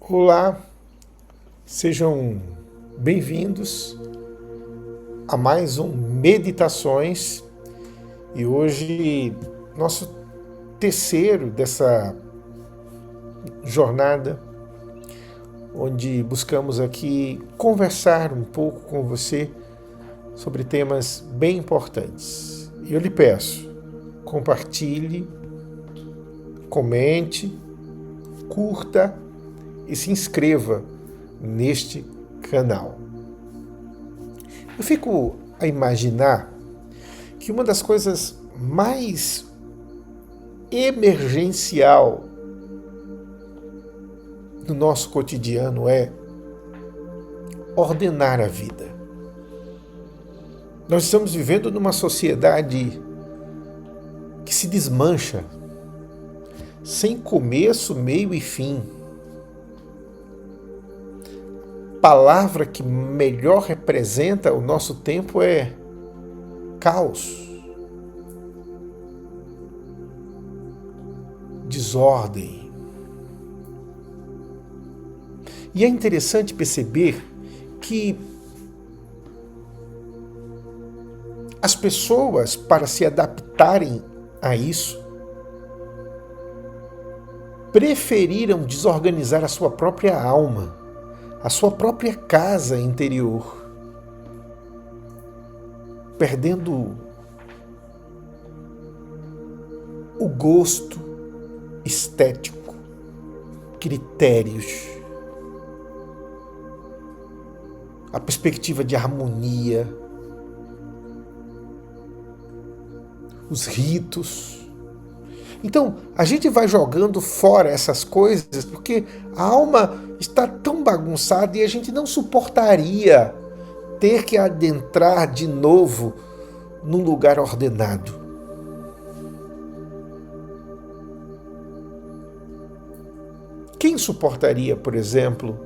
Olá, sejam bem-vindos a mais um Meditações e hoje nosso terceiro dessa jornada, onde buscamos aqui conversar um pouco com você sobre temas bem importantes. E eu lhe peço, compartilhe, comente, curta e se inscreva neste canal. Eu fico a imaginar que uma das coisas mais emergencial do nosso cotidiano é ordenar a vida. Nós estamos vivendo numa sociedade que se desmancha, sem começo, meio e fim. A palavra que melhor representa o nosso tempo é caos, desordem. E é interessante perceber que as pessoas, para se adaptarem a isso, preferiram desorganizar a sua própria alma, a sua própria casa interior, perdendo o gosto estético, critérios, a perspectiva de harmonia, os ritos. Então, a gente vai jogando fora essas coisas porque a alma está tão bagunçada e a gente não suportaria ter que adentrar de novo num lugar ordenado. Quem suportaria, por exemplo,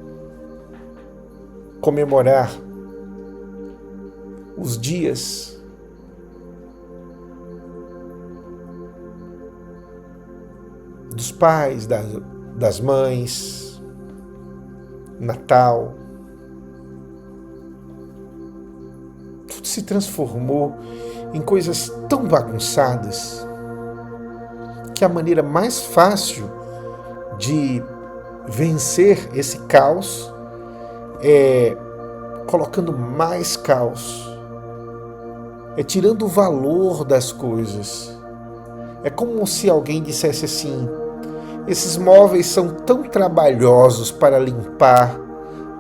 comemorar os dias dos pais, das mães, Natal? Tudo se transformou em coisas tão bagunçadas que a maneira mais fácil de vencer esse caos é colocando mais caos, é tirando o valor das coisas. É como se alguém dissesse assim: esses móveis são tão trabalhosos para limpar,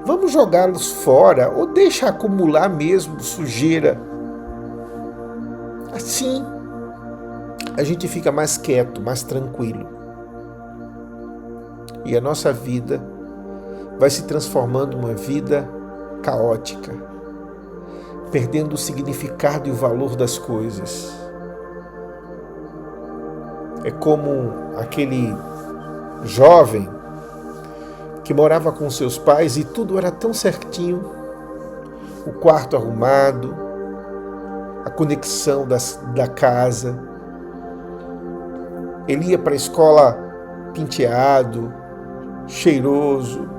vamos jogá-los fora ou deixa acumular mesmo sujeira. Assim, a gente fica mais quieto, mais tranquilo. E a nossa vida vai se transformando numa vida caótica, perdendo o significado e o valor das coisas. É como aquele jovem que morava com seus pais e tudo era tão certinho, o quarto arrumado, a conexão da casa. Ele ia para a escola penteado, cheiroso,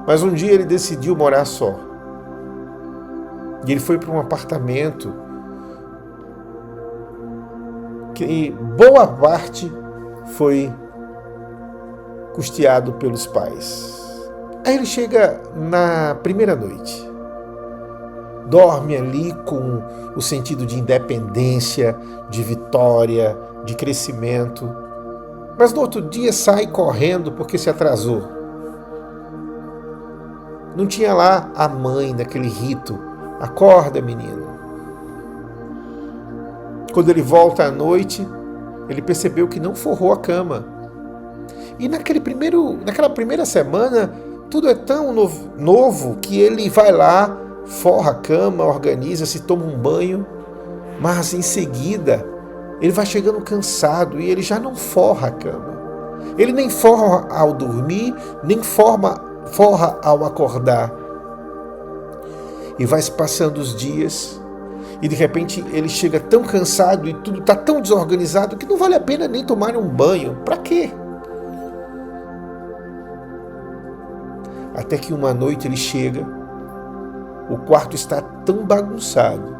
mas um dia ele decidiu morar só. E ele foi para um apartamento que boa parte foi custeado pelos pais. Aí ele chega na primeira noite, dorme ali com o sentido de independência, de vitória, de crescimento, mas no outro dia sai correndo porque se atrasou. Não tinha lá a mãe naquele rito: acorda, menino. Quando ele volta à noite, ele percebeu que não forrou a cama. E naquela primeira semana, tudo é tão novo que ele vai lá, forra a cama, organiza, se toma um banho, mas em seguida ele vai chegando cansado e ele já não forra a cama. Ele nem forra ao dormir, nem forra ao acordar. E vai se passando os dias e de repente ele chega tão cansado e tudo está tão desorganizado que não vale a pena nem tomar um banho. Para quê? Até que uma noite ele chega, o quarto está tão bagunçado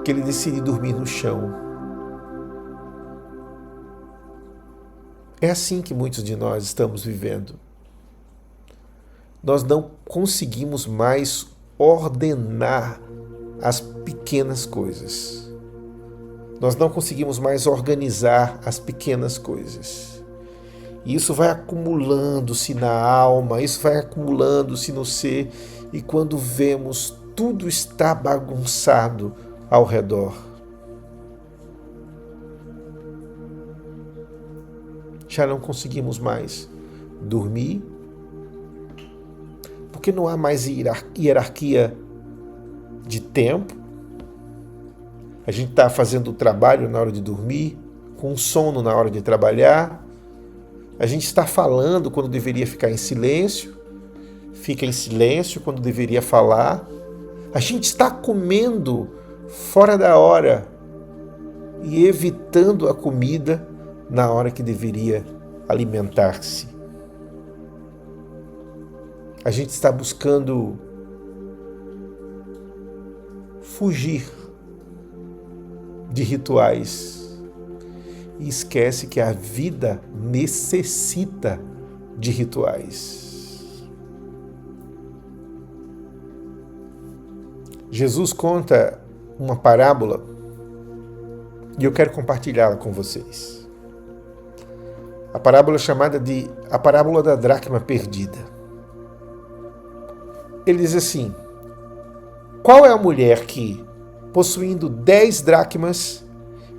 que ele decide dormir no chão. É assim que muitos de nós estamos vivendo. Nós não conseguimos mais ordenar as pequenas coisas. Nós não conseguimos mais organizar as pequenas coisas. E isso vai acumulando-se na alma, isso vai acumulando-se no ser, e quando vemos, tudo está bagunçado ao redor. Já não conseguimos mais dormir, porque não há mais hierarquia de tempo. A gente está fazendo o trabalho na hora de dormir, com sono na hora de trabalhar. A gente está falando quando deveria ficar em silêncio, fica em silêncio quando deveria falar. A gente está comendo fora da hora e evitando a comida na hora que deveria alimentar-se. A gente está buscando fugir de rituais e esquece que a vida necessita de rituais. Jesus conta uma parábola e eu quero compartilhá-la com vocês. A parábola é chamada de a parábola da dracma perdida. Ele diz assim: qual é a mulher que, possuindo 10 dracmas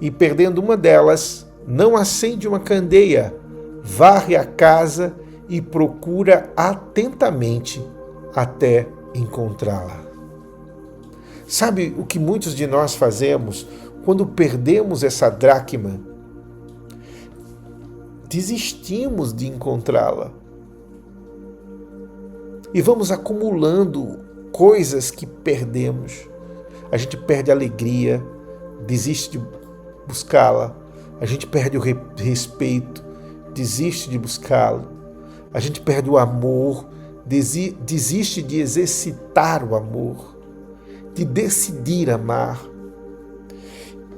e perdendo uma delas, não acende uma candeia, varre a casa e procura atentamente até encontrá-la? Sabe o que muitos de nós fazemos quando perdemos essa dracma? Desistimos de encontrá-la. E vamos acumulando coisas que perdemos. A gente perde a alegria, desiste de buscá-la. A gente perde o respeito, desiste de buscá-lo. A gente perde o amor, desiste de exercitar o amor, de decidir amar.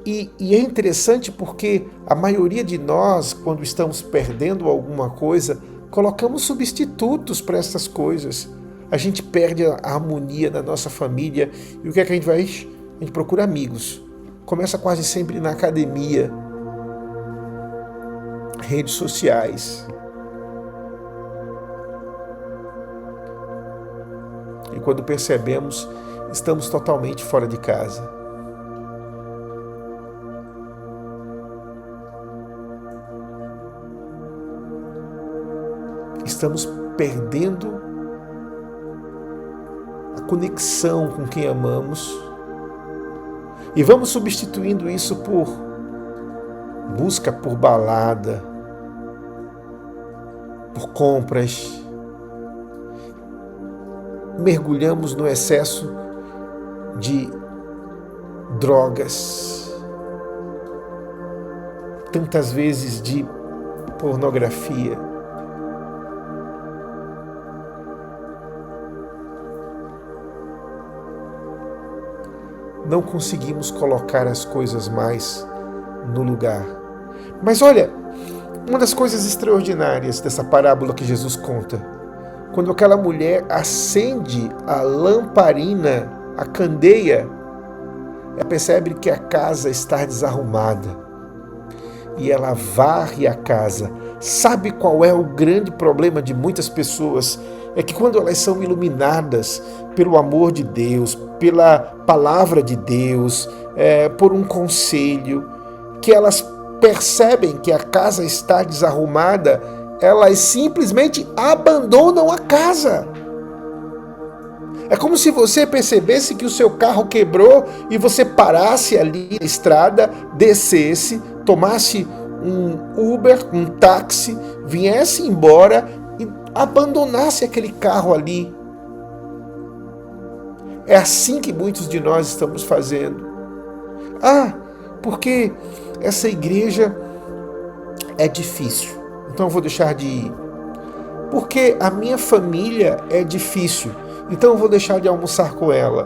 E é interessante porque a maioria de nós, quando estamos perdendo alguma coisa, colocamos substitutos para essas coisas. A gente perde a harmonia na nossa família. E o que é que a gente faz? A gente procura amigos. Começa quase sempre na academia, redes sociais. E quando percebemos, estamos totalmente fora de casa. Estamos perdendo a conexão com quem amamos e vamos substituindo isso por busca por balada, por compras. Mergulhamos no excesso de drogas, tantas vezes de pornografia. Não conseguimos colocar as coisas mais no lugar. Mas olha, uma das coisas extraordinárias dessa parábola que Jesus conta, quando aquela mulher acende a lamparina, a candeia, ela percebe que a casa está desarrumada e ela varre a casa. Sabe qual é o grande problema de muitas pessoas? É que quando elas são iluminadas pelo amor de Deus, pela palavra de Deus, por um conselho, que elas percebem que a casa está desarrumada, elas simplesmente abandonam a casa. É como se você percebesse que o seu carro quebrou e você parasse ali na estrada, descesse, tomasse um Uber, um táxi, viesse embora e abandonasse aquele carro ali. É assim que muitos de nós estamos fazendo. Porque essa igreja é difícil, então eu vou deixar de ir. Porque a minha família é difícil, então eu vou deixar de almoçar com ela.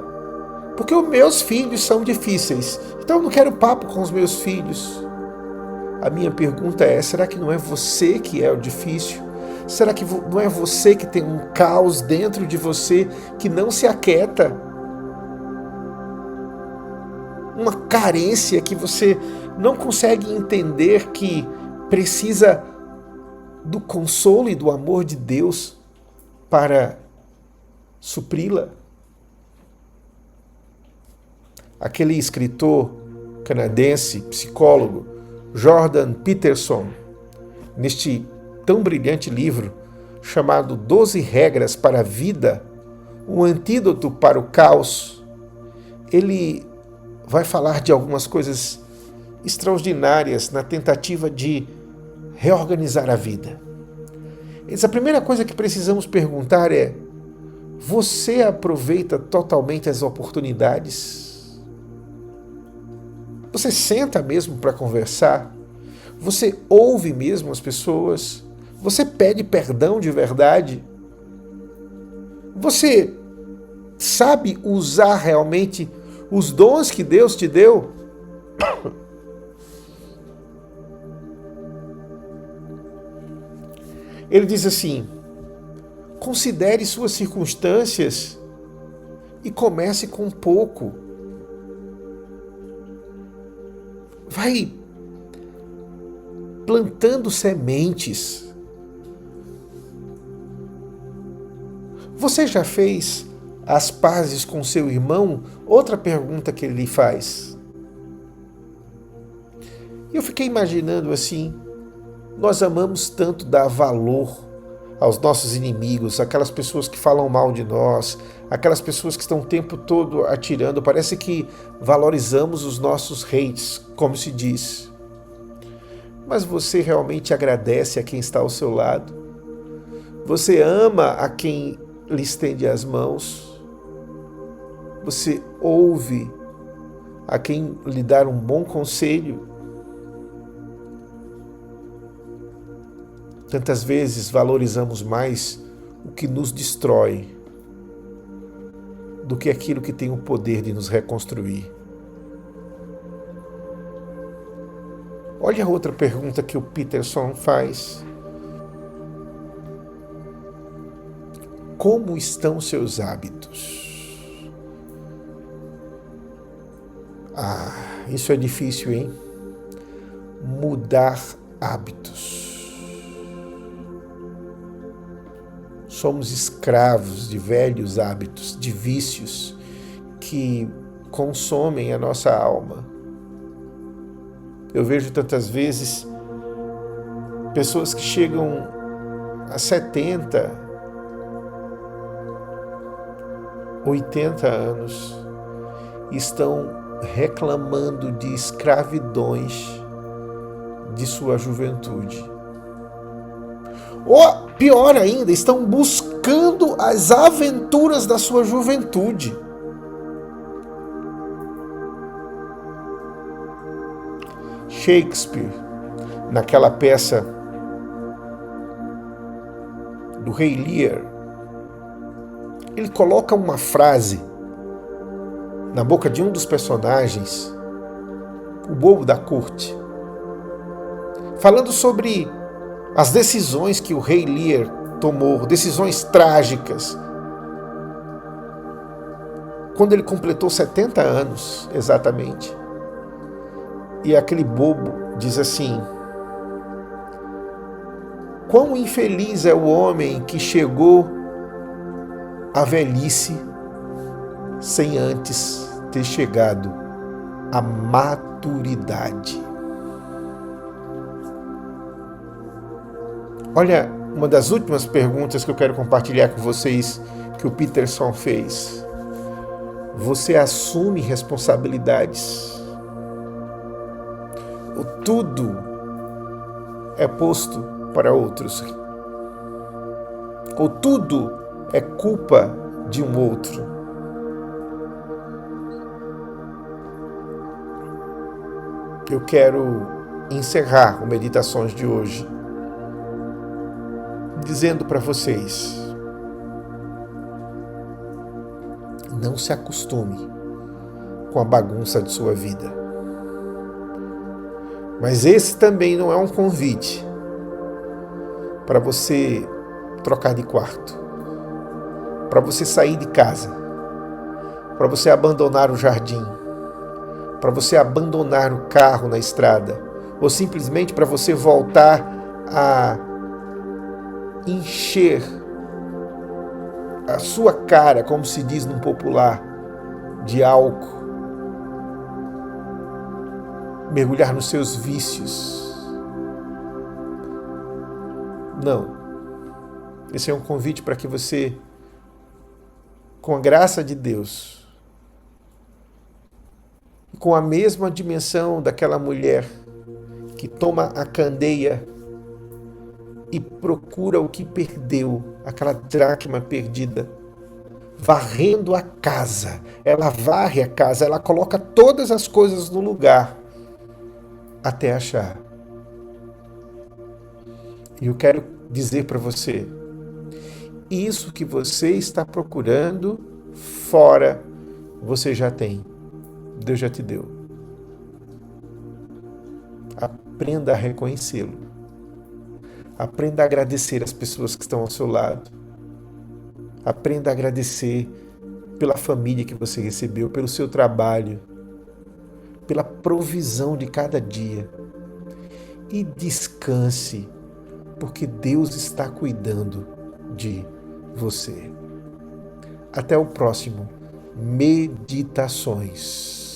Porque os meus filhos são difíceis, então eu não quero papo com os meus filhos. A minha pergunta é, será que não é você que é o difícil? Será que não é você que tem um caos dentro de você que não se aquieta? Uma carência que você não consegue entender que precisa do consolo e do amor de Deus para supri-la? Aquele escritor canadense, psicólogo, Jordan Peterson, neste tão brilhante livro chamado 12 Regras para a Vida, um antídoto para o caos, ele vai falar de algumas coisas extraordinárias na tentativa de reorganizar a vida. A primeira coisa que precisamos perguntar é: você aproveita totalmente as oportunidades? Você senta mesmo para conversar? Você ouve mesmo as pessoas? Você pede perdão de verdade? Você sabe usar realmente os dons que Deus te deu? Ele diz assim: considere suas circunstâncias e comece com pouco. Vai plantando sementes. Você já fez as pazes com seu irmão? Outra pergunta que ele lhe faz. Eu fiquei imaginando assim, nós amamos tanto dar valor aos nossos inimigos, aquelas pessoas que falam mal de nós, aquelas pessoas que estão o tempo todo atirando. Parece que valorizamos os nossos hates, como se diz. Mas você realmente agradece a quem está ao seu lado? Você ama a quem lhe estende as mãos? Você ouve a quem lhe dá um bom conselho? Tantas vezes valorizamos mais o que nos destrói do que aquilo que tem o poder de nos reconstruir. Olha a outra pergunta que o Peterson faz. Como estão seus hábitos? Isso é difícil, hein? Mudar hábitos. Somos escravos de velhos hábitos, de vícios que consomem a nossa alma. Eu vejo tantas vezes pessoas que chegam a 70, 80 anos e estão reclamando de escravidões de sua juventude. Ou, pior ainda, estão buscando as aventuras da sua juventude. Shakespeare, naquela peça do Rei Lear, ele coloca uma frase na boca de um dos personagens, o bobo da corte, falando sobre as decisões que o Rei Lear tomou, decisões trágicas, quando ele completou 70 anos, exatamente. E aquele bobo diz assim: quão infeliz é o homem que chegou à velhice sem antes ter chegado à maturidade. Olha, uma das últimas perguntas que eu quero compartilhar com vocês que o Peterson fez. Você assume responsabilidades? Ou tudo é posto para outros? Ou tudo é culpa de um outro? Eu quero encerrar o Meditações de hoje dizendo para vocês: não se acostume com a bagunça de sua vida. Mas esse também não é um convite para você trocar de quarto, para você sair de casa, para você abandonar o jardim, para você abandonar o carro na estrada, ou simplesmente para você voltar a encher a sua cara, como se diz no popular, de álcool, mergulhar nos seus vícios. Não. Esse é um convite para que você, com a graça de Deus, com a mesma dimensão daquela mulher que toma a candeia e procura o que perdeu, aquela dracma perdida, varrendo a casa. Ela varre a casa, ela coloca todas as coisas no lugar até achar. E eu quero dizer para você, isso que você está procurando fora, você já tem. Deus já te deu. Aprenda a reconhecê-lo. Aprenda a agradecer as pessoas que estão ao seu lado. Aprenda a agradecer pela família que você recebeu, pelo seu trabalho, pela provisão de cada dia. E descanse, porque Deus está cuidando de você. Até o próximo Meditações.